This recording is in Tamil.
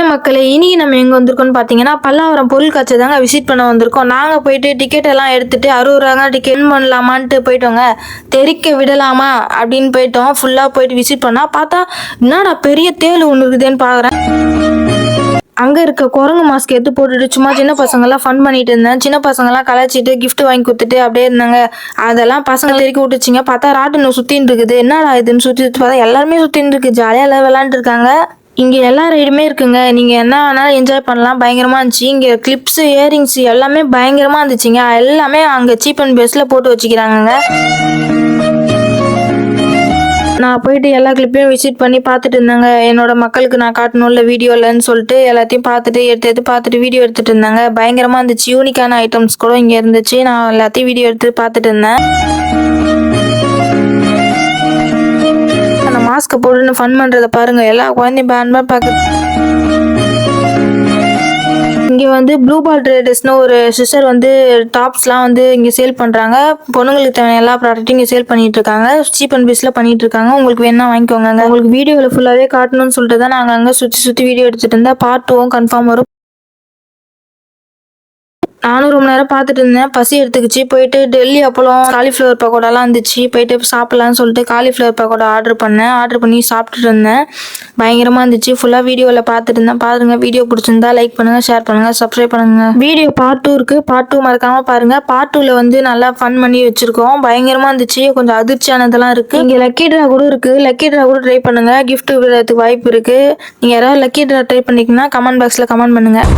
வணக்கம் மக்களே, இன்னைக்கு நம்ம எங்க வந்திருக்கோம்னு பாத்தீங்கன்னா பல்லாவரம் பொருள் காட்சி தாங்க விசிட் பண்ண வந்திருக்கோம். நாங்க போயிட்டு டிக்கெட் எல்லாம் எடுத்துட்டு 60 ரூபா டிக்கெட் பண்ணலாமான்ட்டு போயிட்டோங்க. தெரிக்க விடலாமா அப்படின்னு போயிட்டோம். ஃபுல்லா போயிட்டு விசிட் பண்ணா பார்த்தா என்னடா பெரிய தேள் ஒண்ணு இருக்குதுன்னு பாக்குறேன். அங்க இருக்க குரங்கு மாஸ்க் எடுத்து போட்டுட்டு சும்மா சின்ன பசங்க எல்லாம் ஃபன் பண்ணிட்டு இருந்தேன். சின்ன பசங்க எல்லாம் கலாச்சிட்டு கிஃப்ட் வாங்கி கொடுத்துட்டு அப்படியே இருந்தாங்க. அதெல்லாம் பசங்க தெறிக்க விட்டுச்சிங்க. பார்த்தா ராட்டினம் சுத்தின்னு இருக்குது. என்னடா இதுன்னு சுத்தி பார்த்தா எல்லாருமே சுத்தின்னு இருக்கு. ஜாலியா எல்லாம் விளையாண்டு இருக்காங்க. இங்க எல்லா ரைடுமே இருக்குங்க. நீங்க என்ன வேணாலும் என்ஜாய் பண்ணலாம். பயங்கரமா இருந்துச்சு. இங்க கிளிப்ஸ், இயரிங்ஸ் எல்லாமே பயங்கரமா இருந்துச்சுங்க. எல்லாமே அங்க சீப் அண்ட் பெஸ்ட்ல போட்டு வச்சுக்கிறாங்க. நான் போயிட்டு எல்லா கிளிப்பையும் விசிட் பண்ணி பார்த்துட்டு இருந்தேங்க. என்னோட மக்களுக்கு நான் காட்டணும்ல வீடியோலன்னு சொல்லிட்டு எல்லாத்தையும் பார்த்துட்டு எடுத்து பார்த்துட்டு வீடியோ எடுத்துட்டு இருந்தாங்க. பயங்கரமா இருந்துச்சு. யூனிக்கான ஐட்டம்ஸ் கூட இங்க இருந்துச்சு. நான் எல்லாத்தையும் வீடியோ எடுத்து பார்த்துட்டு இருந்தேன். அந்த மாஸ்க் போட்டுன்னு ஃபன் பண்றதை பாருங்க. எல்லா குழந்தையும் பேன்பா பார்க்குது. இங்கே வந்து ப்ளூ பால் ட்ரேடர்ஸ்னு ஒரு சிஸ்டர் வந்து டாப்ஸ்லாம் வந்து இங்கே சேல் பண்ணுறாங்க. பொண்ணுங்களுக்கு தேவையான எல்லா ப்ராடக்ட்டும் இங்கே சேல் பண்ணிட்டு இருக்காங்க. சீப் அண்ட் பெஸ்ட்டில் பண்ணிட்டு இருக்காங்க. உங்களுக்கு வேணா வாங்கிக்கோங்க. உங்களுக்கு வீடியோவில் ஃபுல்லாகவே காட்டணும்னு சொல்லிட்டு தான் நாங்கள் அங்கே சுற்றி வீடியோ எடுத்துகிட்டு இருந்தால் பார்ட் 2 கன்ஃபார்ம் வரும். நானும் ரொம்ப நேரம் பார்த்துட்டு இருந்தேன். பசி எடுத்துக்கிச்சு. போயிட்டு டெல்லி அப்பளம், காலிஃப்ளவர் பக்கோடாலாம் இருந்துச்சு. போயிட்டு சாப்பிட்லான்னு சொல்லிட்டு காலிஃப்ளவர் பக்கோடா ஆர்டர் பண்ணி சாப்பிட்டுட்டு இருந்தேன். பயங்கரமாக இருந்துச்சு. ஃபுல்லாக வீடியோவில் பார்த்துட்டு இருந்தேன். பாருங்க, வீடியோ பிடிச்சிருந்தா லைக் பண்ணுங்கள், ஷேர் பண்ணுங்கள், சப்ஸ்கிரைப் பண்ணுங்கள். வீடியோ பார்ட் 2 இருக்குது. பார்ட் 2 மறக்காமல் பாருங்கள். பார்ட் 2ல் வந்து நல்லா ஃபன் பண்ணி வச்சுருக்கோம். பயங்கரமாக இருந்துச்சு. கொஞ்சம் அதிர்ச்சியானதெல்லாம் இருக்குது. இங்கே லக்கி ட்ரா கூட இருக்குது. லக்கி ட்ரா கூட ட்ரை பண்ணுங்கள். கிஃப்ட் விடுறதுக்கு வாய்ப்பு இருக்குது. நீங்கள் யாராவது லக்கி ட்ரா ட்ரை பண்ணிங்கன்னா கமெண்ட் பாக்ஸில் கமெண்ட் பண்ணுங்கள்.